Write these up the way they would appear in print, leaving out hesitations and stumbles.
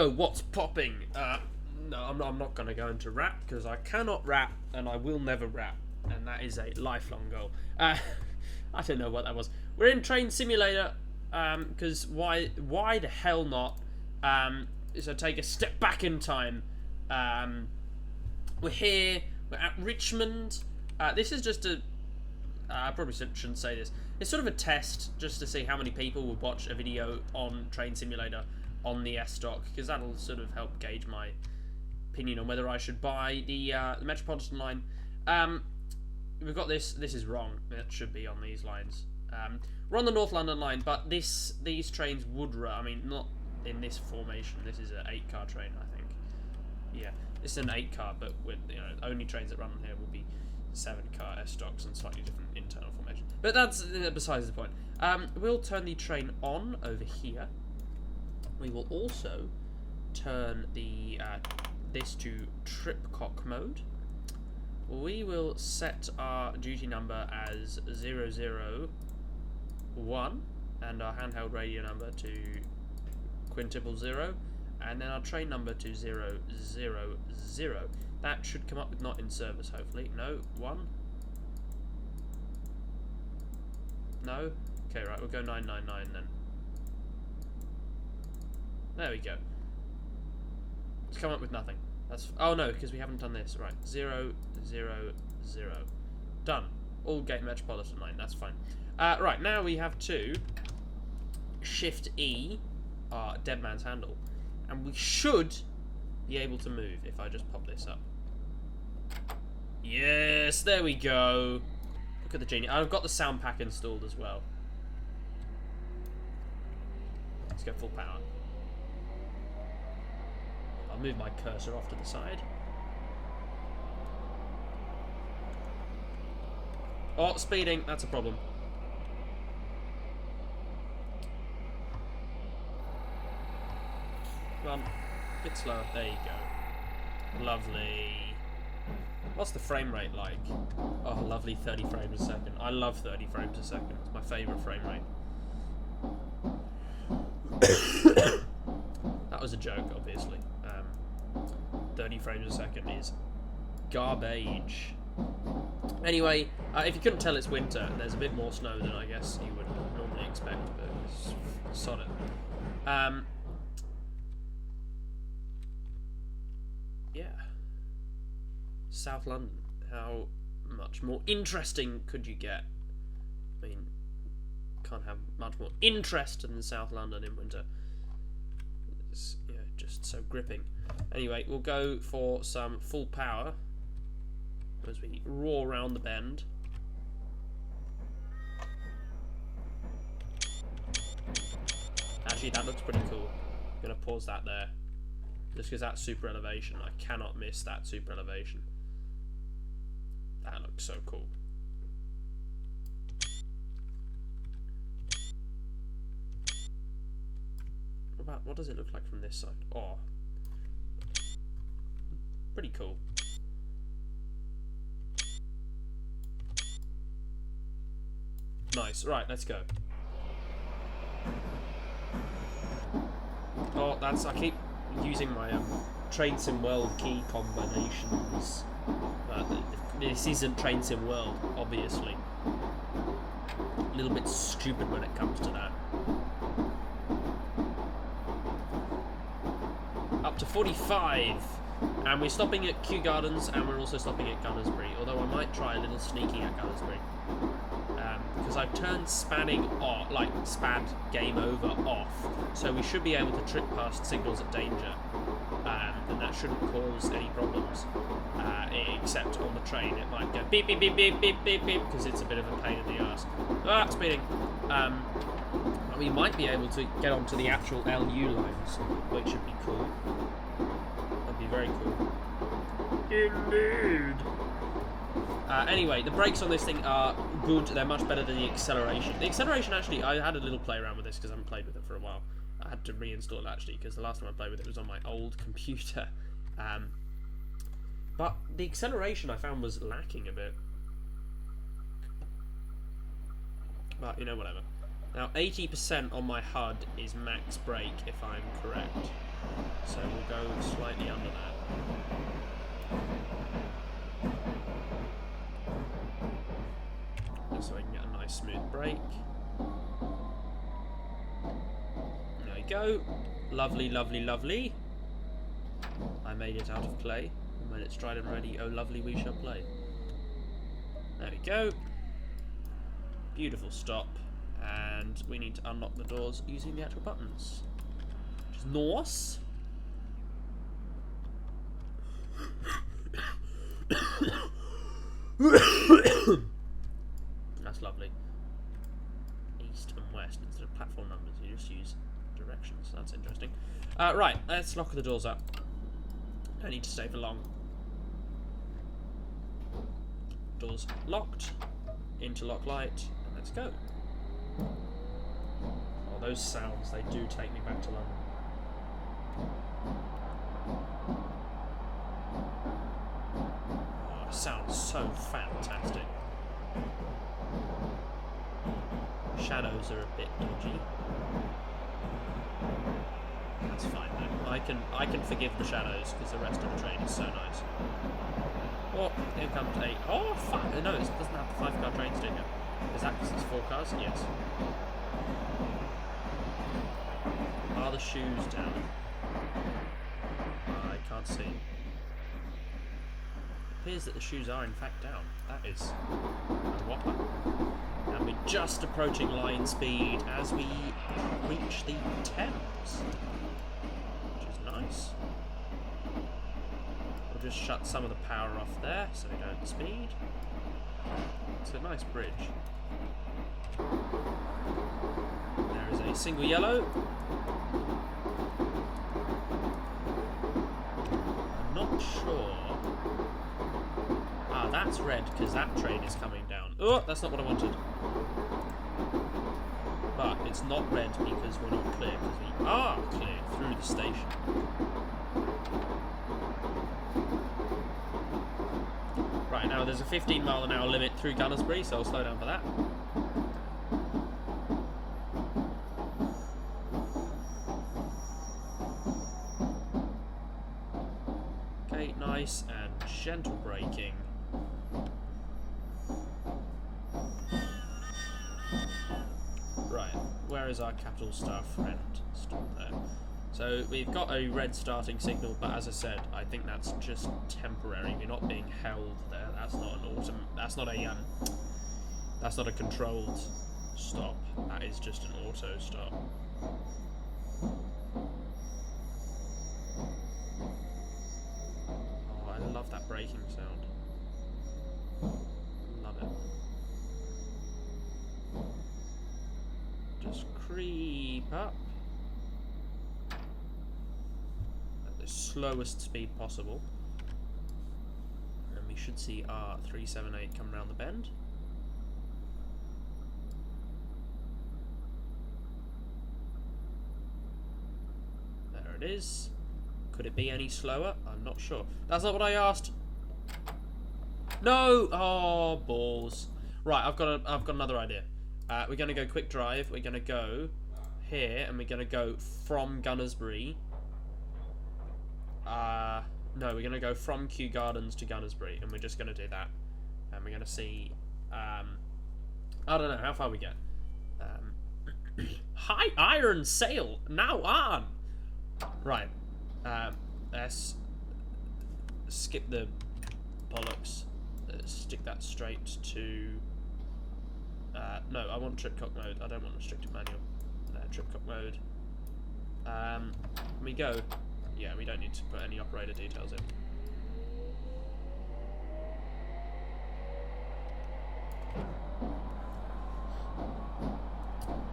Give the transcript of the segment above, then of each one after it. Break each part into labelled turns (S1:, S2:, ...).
S1: Yo, what's popping? No, I'm not going to go into rap because I cannot rap and I will never rap, and that is a lifelong goal. I don't know what that was. We're in Train Simulator because why the hell not? So take a step back in time. We're here. We're at Richmond. This is just a. I probably shouldn't say this. It's sort of a test just to see how many people will watch a video on Train Simulator on the S-Stock, because that'll sort of help gauge my opinion on whether I should buy the Metropolitan line. We've got this. This is wrong. It should be on these lines. We're on the North London line, but these trains would run. I mean, not in this formation. This is an 8-car train, I think. Yeah, it's an 8-car, but with only trains that run on here will be 7-car S-Stocks and slightly different internal formation. But that's besides the point. We'll turn the train on over here. We will also turn the this to tripcock mode. We will set our duty number as 001 and our handheld radio number to quintuple 0, and then our train number to 000. That should come up with not in service, hopefully. No, 1. No? Okay, right, we'll go 999 then. There we go. It's come up with nothing. That's oh no, because we haven't done this. Right, 000. Done. Aldgate Metropolitan line. That's fine. Right, now we have to Shift E, our dead man's handle, and we should be able to move if I just pop this up. Yes, there we go. Look at the genius. I've got the sound pack installed as well. Let's go full power. I'll move my cursor off to the side. Oh, speeding. That's a problem. Come on. A bit slower. There you go. Lovely. What's the frame rate like? Oh, lovely 30 frames a second. I love 30 frames a second. It's my favourite frame rate. That was a joke, obviously. 30 frames a second is garbage. Anyway, if you couldn't tell, it's winter and there's a bit more snow than I guess you would normally expect, but it's solid. Yeah. South London. How much more interesting could you get? I mean, can't have much more interest than South London in winter. It's just so gripping. Anyway, we'll go for some full power as we roar around the bend. Actually, that looks pretty cool. I'm going to pause that there. Just because that's super elevation. I cannot miss that super elevation. That looks so cool. What does it look like from this side? Oh. Pretty cool. Nice. Right, let's go. Oh, I keep using my Train Sim World key combinations. This isn't Train Sim World, obviously. A little bit stupid when it comes to that. Up to 45. And we're stopping at Kew Gardens, and we're also stopping at Gunnersbury, although I might try a little sneaky at Gunnersbury. Because I've turned spanning off, like spad game over off, so we should be able to trip past signals of danger, and that shouldn't cause any problems, except on the train. It might go beep beep beep beep beep beep beep, because it's a bit of a pain in the arse. Ah, speeding. We might be able to get onto the actual LU lines, which would be cool. That'd be very cool. Indeed. Anyway, the brakes on this thing are good. They're much better than the acceleration. The acceleration, actually, I had a little play around with this because I haven't played with it for a while. I had to reinstall it, actually, because the last time I played with it was on my old computer. But the acceleration I found was lacking a bit. But, whatever. Now 80% on my HUD is max brake, if I'm correct. So we'll go slightly under that. Just so I can get a nice smooth brake. There we go. Lovely, lovely, lovely. I made it out of clay. And when it's dried and ready, oh lovely, we shall play. There we go. Beautiful stop. And we need to unlock the doors using the actual buttons. Which is nice. That's lovely. East and west instead of platform numbers, you just use directions. That's interesting. Right, let's lock the doors up. Don't need to stay for long. Doors locked. Interlock light. And let's go. Oh, those sounds, they do take me back to London. Oh, it sounds so fantastic. Shadows are a bit dodgy. That's fine though. I can forgive the shadows because the rest of the train is so nice. Oh, here comes a... Oh, fuck! No, it doesn't have the 5-car train sticker. Is that because it's 4 cars? Yes. Are the shoes down? I can't see. It appears that the shoes are in fact down. That is a whopper. And we're just approaching line speed as we reach the Thames. Which is nice. We'll just shut some of the power off there so we don't speed. It's a nice bridge. There is a single yellow. I'm not sure. Ah, that's red because that train is coming down. Oh, that's not what I wanted. But it's not red because we're not clear, because we are clear through the station. Right, now there's a 15-mile-an-hour limit through Gunnersbury, so I'll slow down for that. Okay, nice and gentle braking. Right, where is our capital staff friend? Stop there. So we've got a red starting signal, but as I said, I think that's just temporary. You're not being held there. That's not an that's not a controlled stop. That is just an auto stop. Oh, I love that braking sound. Love it. Just creep up at the slowest speed possible, and we should see our 378 come round the bend. There it is. Could it be any slower? I'm not sure. That's not what I asked. No! Oh, balls. Right, I've got another idea. We're going to go quick drive. We're going to go here, and we're going to go from Gunnersbury. No, we're going to go from Kew Gardens to Gunnersbury, and we're just going to do that. And we're going to see... I don't know how far we get. High iron sail now on! Right. Let's skip the bollocks. Stick that straight to... no, I want tripcock mode. I don't want restricted manual. Tripcock mode. We go. Yeah, we don't need to put any operator details in.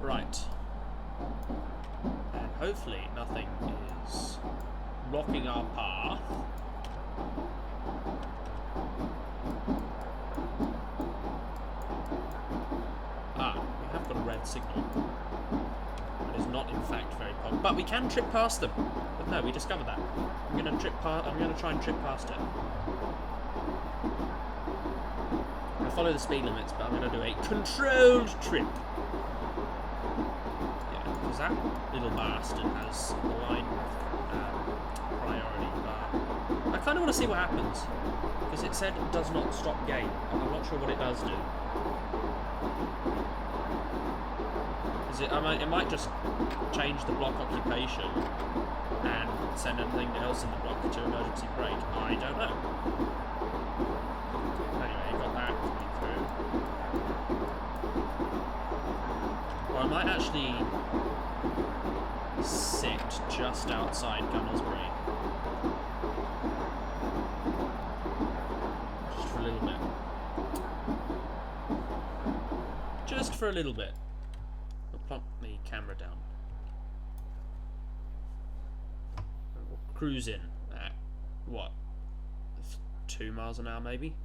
S1: Right. And hopefully nothing is blocking our path. We have got a red signal. It is not, in fact, very popular. But we can trip past them. But no, we discovered that. I'm going to try and trip past it. I follow the speed limits, but I'm going to do a controlled trip. because that little bastard has line priority. But I kind of want to see what happens, because it said it does not stop game, and I'm not sure what it does do. It might just change the block occupation and send anything else in the block to emergency brake. I don't know. Anyway, got that coming through. Or I might actually sit just outside Gunnersbury. Just for a little bit. Just for a little bit. I'll plonk the camera down. We'll cruise in at, what, 2 miles an hour maybe?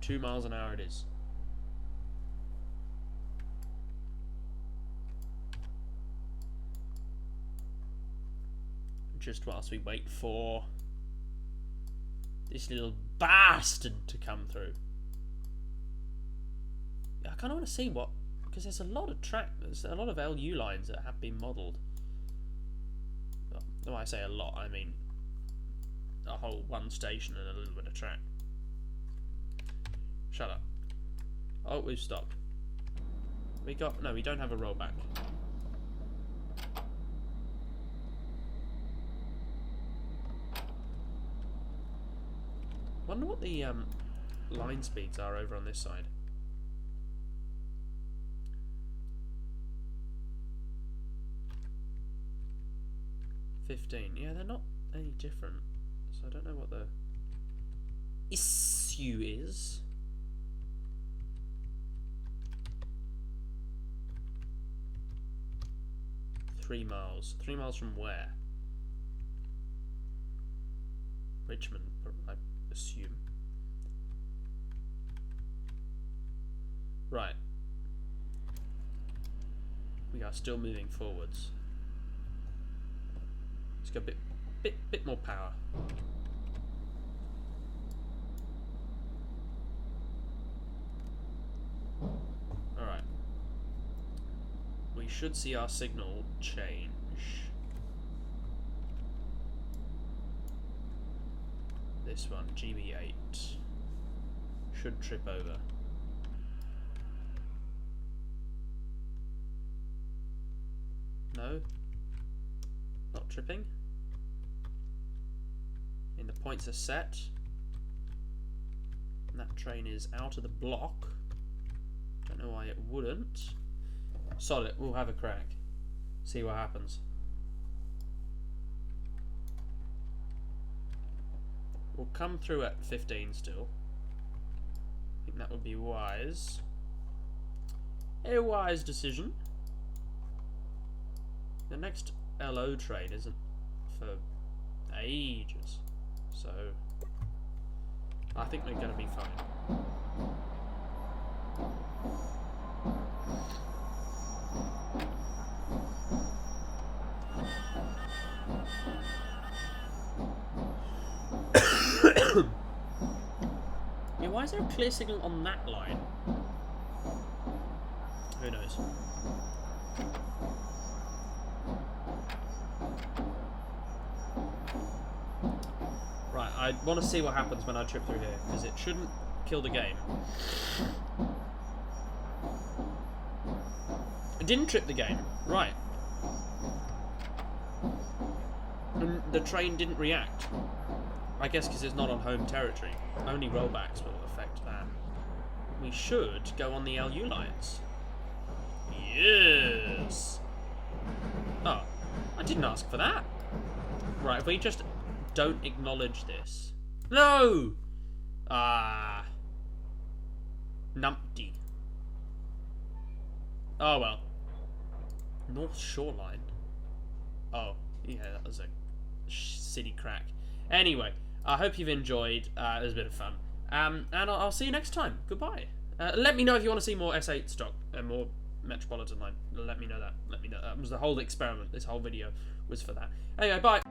S1: 2 miles an hour it is. Just whilst we wait for this little bastard to come through. I kind of want to see what, because there's a lot of there's a lot of LU lines that have been modelled. Well, when I say a lot, I mean a whole one station and a little bit of track. Shut up. Oh, we've stopped. We don't have a rollback. Wonder what the line speeds are over on this side. 15. Yeah, they're not any different. So I don't know what the issue is. Three miles. 3 miles from where? Richmond, I assume. Right. We are still moving forwards. Let's go a bit more power. Alright. We should see our signal change. This one, GB8. Should trip over. No? Not tripping? And the points are set. And that train is out of the block. Don't know why it wouldn't. Sod it, we'll have a crack. See what happens. We'll come through at 15 still. I think that would be wise. A wise decision. The next LO train isn't for ages, so I think we're going to be fine. Yeah, why is there a clear signal on that line? Who knows? Right, I want to see what happens when I trip through here, because it shouldn't kill the game. It didn't trip the game. Right. And the train didn't react. I guess because it's not on home territory. Only rollbacks will affect that. We should go on the LU lines. Yes! Oh, I didn't ask for that. Right, if we just don't acknowledge this. No! Ah. Numpty. Oh well. North Shoreline. Oh, yeah, that was a city crack. Anyway, I hope you've enjoyed. It was a bit of fun. And I'll see you next time. Goodbye. Let me know if you want to see more S8 stock and more Metropolitan line. Let me know that. Let me know. That was the whole experiment. This whole video was for that. Anyway, bye.